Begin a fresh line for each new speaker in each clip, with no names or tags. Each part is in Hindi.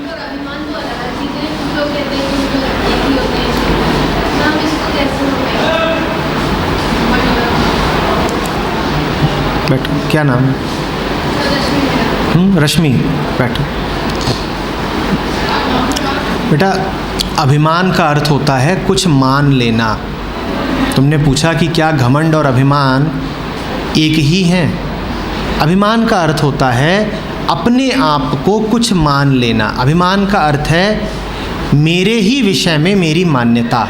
और अभिमान तो अलग चीज़ है। कुछ लोग कहते हैं कि मतलब एक ही होते हैं, ना हम इसको कैसे हो
बैठो, क्या नाम है? रश्मि, बैठो। बेटा, अभिमान का अर्थ होता है कुछ मान लेना। तुमने पूछा कि क्या घमंड और अभिमान एक ही हैं? अभिमान का अर्थ होता है अपने आप को कुछ मान लेना। अभिमान का अर्थ है मेरे ही विषय में मेरी मान्यता।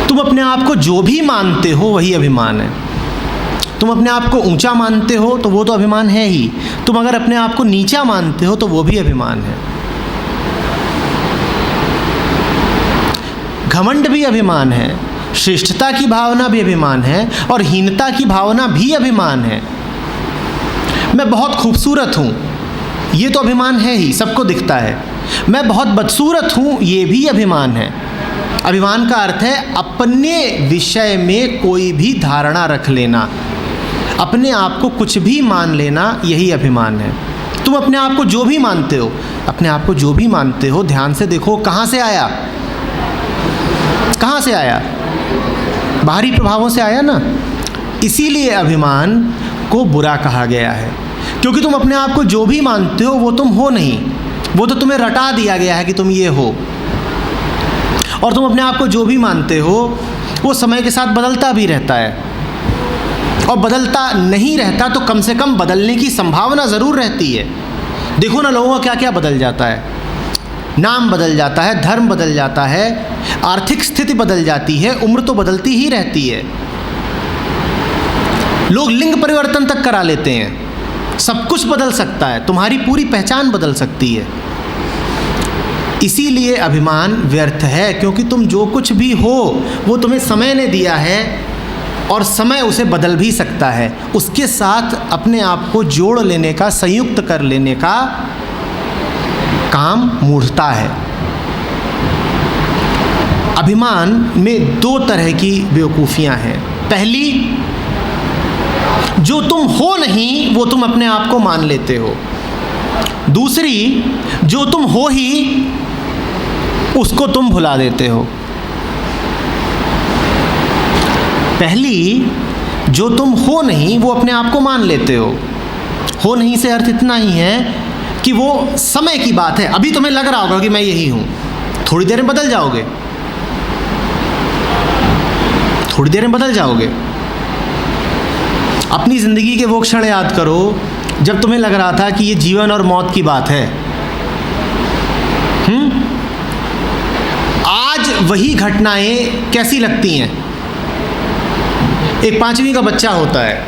तुम अपने आप को जो भी मानते हो वही अभिमान है। तुम अपने आप को ऊंचा मानते हो तो वो तो अभिमान है ही। तुम अगर अपने आप को नीचा मानते हो तो वो भी अभिमान है। घमंड भी अभिमान है, श्रेष्ठता की भावना भी अभिमान है, और हीनता की भावना भी अभिमान है। मैं बहुत खूबसूरत हूँ, ये तो अभिमान है ही, सबको दिखता है। मैं बहुत बदसूरत हूँ, ये भी अभिमान है। अभिमान का अर्थ है अपने विषय में कोई भी धारणा रख लेना, अपने आप को कुछ भी मान लेना, यही अभिमान है। तुम अपने आप को जो भी मानते हो, अपने आप को जो भी मानते हो, ध्यान से देखो कहाँ से आया? कहाँ से आया? बाहरी प्रभावों से आया ना। इसीलिए अभिमान को बुरा कहा गया है, क्योंकि तुम अपने आप को जो भी मानते हो वो तुम हो नहीं, वो तो तुम्हें रटा दिया गया है कि तुम ये हो। और तुम अपने आप को जो भी मानते हो वो समय के साथ बदलता भी रहता है, और बदलता नहीं रहता तो कम से कम बदलने की संभावना ज़रूर रहती है। देखो ना, लोगों का क्या क्या बदल जाता है। नाम बदल जाता है, धर्म बदल जाता है, आर्थिक स्थिति बदल जाती है, उम्र तो बदलती ही रहती है। लोग लिंग परिवर्तन तक करा लेते हैं। सब कुछ बदल सकता है, तुम्हारी पूरी पहचान बदल सकती है। इसीलिए अभिमान व्यर्थ है, क्योंकि तुम जो कुछ भी हो वो तुम्हें समय ने दिया है, और समय उसे बदल भी सकता है। उसके साथ अपने आप को जोड़ लेने का, संयुक्त कर लेने का काम मूढ़ता है। अभिमान में दो तरह की बेवकूफ़ियाँ हैं। पहली, जो तुम हो नहीं वो तुम अपने आप को मान लेते हो। दूसरी, जो तुम हो ही उसको तुम भुला देते हो। पहली, जो तुम हो नहीं वो अपने आप को मान लेते हो नहीं से अर्थ इतना ही है कि वो समय की बात है। अभी तुम्हें लग रहा होगा कि मैं यही हूँ, थोड़ी देर में बदल जाओगे, थोड़ी देर में बदल जाओगे। अपनी ज़िंदगी के वो क्षण याद करो जब तुम्हें लग रहा था कि ये जीवन और मौत की बात है। आज वही घटनाएं कैसी लगती हैं? एक 5वीं का बच्चा होता है,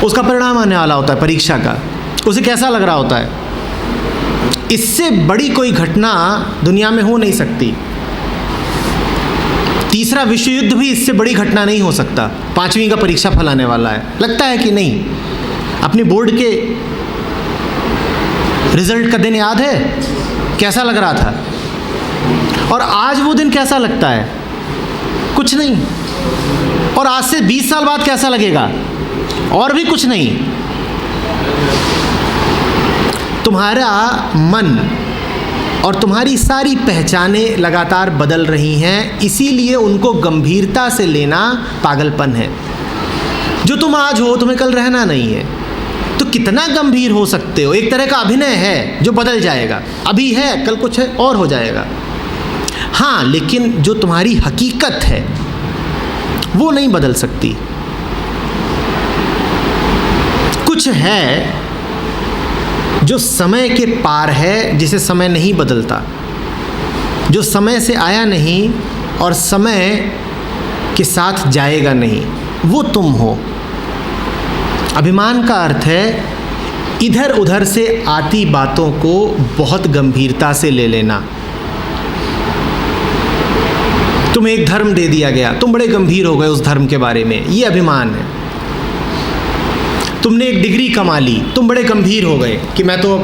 उसका परिणाम आने वाला होता है परीक्षा का, उसे कैसा लग रहा होता है? इससे बड़ी कोई घटना दुनिया में हो नहीं सकती। तीसरा विश्व युद्ध भी इससे बड़ी घटना नहीं हो सकता। 5वीं का परीक्षा फल आने वाला है, लगता है कि नहीं? अपने बोर्ड के रिजल्ट का दिन याद है? कैसा लग रहा था? और आज वो दिन कैसा लगता है? कुछ नहीं। और आज से 20 साल बाद कैसा लगेगा? और भी कुछ नहीं। तुम्हारा मन और तुम्हारी सारी पहचानें लगातार बदल रही हैं, इसीलिए उनको गंभीरता से लेना पागलपन है। जो तुम आज हो तुम्हें कल रहना नहीं है, तो कितना गंभीर हो सकते हो? एक तरह का अभिनय है जो बदल जाएगा। अभी है, कल कुछ है और हो जाएगा। हाँ, लेकिन जो तुम्हारी हकीकत है वो नहीं बदल सकती। कुछ है जो समय के पार है, जिसे समय नहीं बदलता, जो समय से आया नहीं और समय के साथ जाएगा नहीं, वो तुम हो। अभिमान का अर्थ है इधर उधर से आती बातों को बहुत गंभीरता से ले लेना। तुम्हें एक धर्म दे दिया गया, तुम बड़े गंभीर हो गए उस धर्म के बारे में, ये अभिमान है। तुमने एक डिग्री कमा ली, तुम बड़े गंभीर हो गए कि मैं तो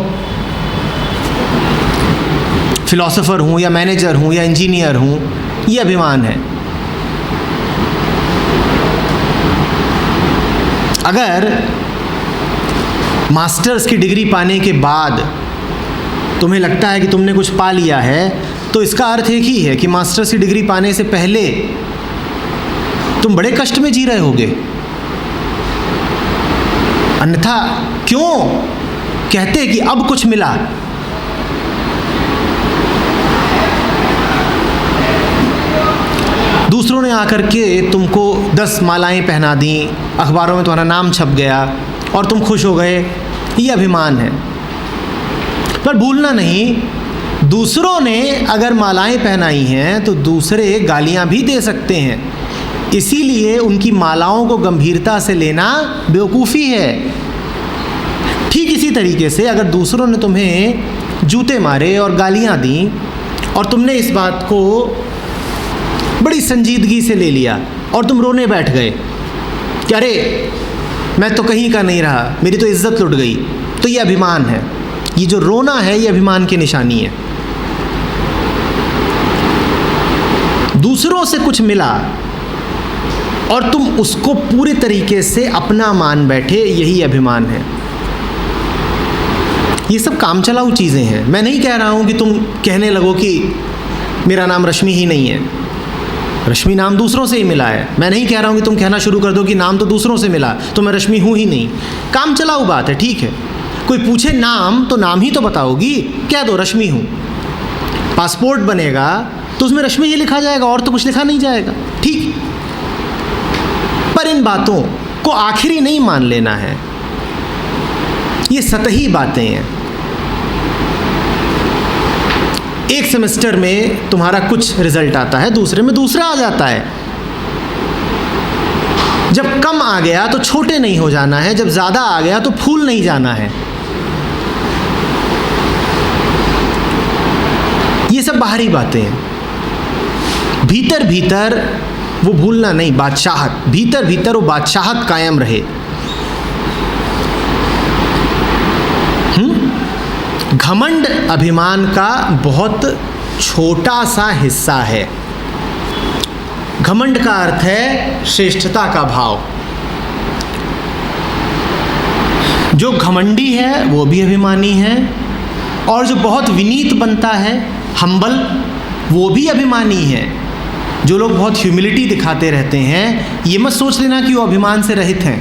फिलॉसफर हूँ या मैनेजर हूँ या इंजीनियर हूँ, ये अभिमान है। अगर मास्टर्स की डिग्री पाने के बाद तुम्हें लगता है कि तुमने कुछ पा लिया है, तो इसका अर्थ एक ही है कि मास्टर्स की डिग्री पाने से पहले तुम बड़े कष्ट में जी रहे होगे। अन्यथा क्यों कहते कि अब कुछ मिला? दूसरों ने आकर के तुमको 10 मालाएं पहना दी, अखबारों में तुम्हारा नाम छप गया और तुम खुश हो गए, ये अभिमान है। पर भूलना नहीं, दूसरों ने अगर मालाएं पहनाई हैं तो दूसरे गालियां भी दे सकते हैं, इसीलिए उनकी मालाओं को गंभीरता से लेना बेवकूफ़ी है। ठीक इसी तरीके से अगर दूसरों ने तुम्हें जूते मारे और गालियां दी और तुमने इस बात को बड़ी संजीदगी से ले लिया और तुम रोने बैठ गए कि अरे मैं तो कहीं का नहीं रहा, मेरी तो इज्जत लुट गई, तो ये अभिमान है। ये जो रोना है ये अभिमान की निशानी है। दूसरों से कुछ मिला और तुम उसको पूरे तरीके से अपना मान बैठे, यही अभिमान है। ये सब काम चलाऊ चीज़ें हैं। मैं नहीं कह रहा हूँ कि तुम कहने लगो कि मेरा नाम रश्मि ही नहीं है, रश्मि नाम दूसरों से ही मिला है। मैं नहीं कह रहा हूँ कि तुम कहना शुरू कर दो कि नाम तो दूसरों से मिला तो मैं रश्मि हूँ ही नहीं। काम चलाऊ बात है, ठीक है। कोई पूछे नाम तो नाम ही तो बताओगी, कह दो रश्मि हूँ। पासपोर्ट बनेगा तो उसमें रश्मि ही लिखा जाएगा और तो कुछ लिखा नहीं जाएगा, ठीक। पर इन बातों को आखिरी नहीं मान लेना है, ये सतही बातें हैं। एक सेमेस्टर में तुम्हारा कुछ रिजल्ट आता है, दूसरे में दूसरा आ जाता है। जब कम आ गया तो छोटे नहीं हो जाना है, जब ज़्यादा आ गया तो फूल नहीं जाना है। ये सब बाहरी बातें हैं। भीतर भीतर वो भूलना नहीं, बादशाहत, भीतर भीतर वो बादशाहत कायम रहे। घमंड अभिमान का बहुत छोटा सा हिस्सा है। घमंड का अर्थ है श्रेष्ठता का भाव। जो घमंडी है वो भी अभिमानी है, और जो बहुत विनीत बनता है, हम्बल, वो भी अभिमानी है। जो लोग बहुत ह्यूमिलिटी दिखाते रहते हैं, ये मत सोच लेना कि वो अभिमान से रहित हैं।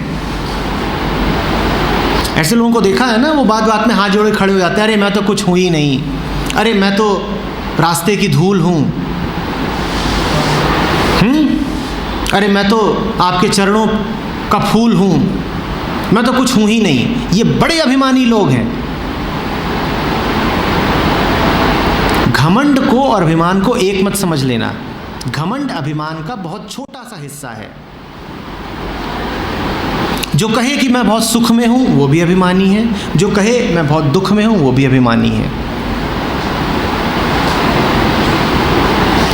ऐसे लोगों को देखा है ना, वो बात बात में हाथ जोड़े खड़े हो जाते हैं, अरे मैं तो कुछ हूँ ही नहीं, अरे मैं तो रास्ते की धूल हूँ, अरे मैं तो आपके चरणों का फूल हूँ, मैं तो कुछ हूँ ही नहीं। ये बड़े अभिमानी लोग हैं। घमंड को और अभिमान को एक मत समझ लेना। घमंड अभिमान का बहुत छोटा सा हिस्सा है। जो कहे कि मैं बहुत सुख में हूँ वो भी अभिमानी है, जो कहे मैं बहुत दुख में हूँ वो भी अभिमानी है।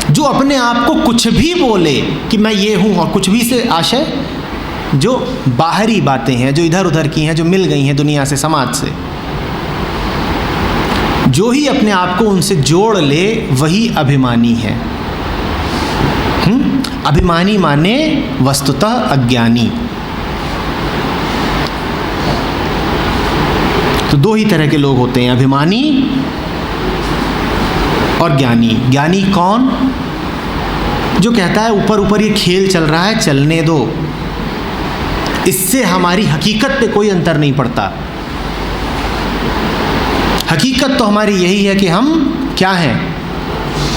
जो अपने आप को कुछ भी बोले कि मैं ये हूँ और कुछ भी से आशय, जो बाहरी बातें हैं, जो इधर उधर की हैं, जो मिल गई हैं दुनिया से, समाज से, जो ही अपने आप को उनसे जोड़ ले वही अभिमानी है। अभिमानी माने वस्तुतः अज्ञानी। तो दो ही तरह के लोग होते हैं, अभिमानी और ज्ञानी। ज्ञानी कौन? जो कहता है ऊपर ऊपर ये खेल चल रहा है, चलने दो, इससे हमारी हकीकत पे कोई अंतर नहीं पड़ता। हकीकत तो हमारी यही है कि हम क्या हैं?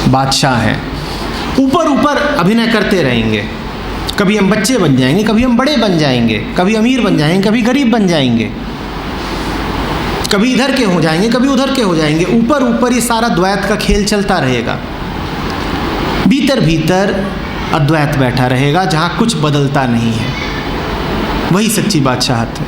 बादशाह हैं। ऊपर ऊपर अभिनय करते रहेंगे, कभी हम बच्चे बन जाएंगे, कभी हम बड़े बन जाएंगे, कभी अमीर बन जाएंगे, कभी गरीब बन जाएंगे, कभी इधर के हो जाएंगे, कभी उधर के हो जाएंगे। ऊपर ऊपर ये सारा द्वैत का खेल चलता रहेगा। भीतर भीतर अद्वैत बैठा रहेगा, जहाँ कुछ बदलता नहीं है। वही सच्ची बादशाहत है।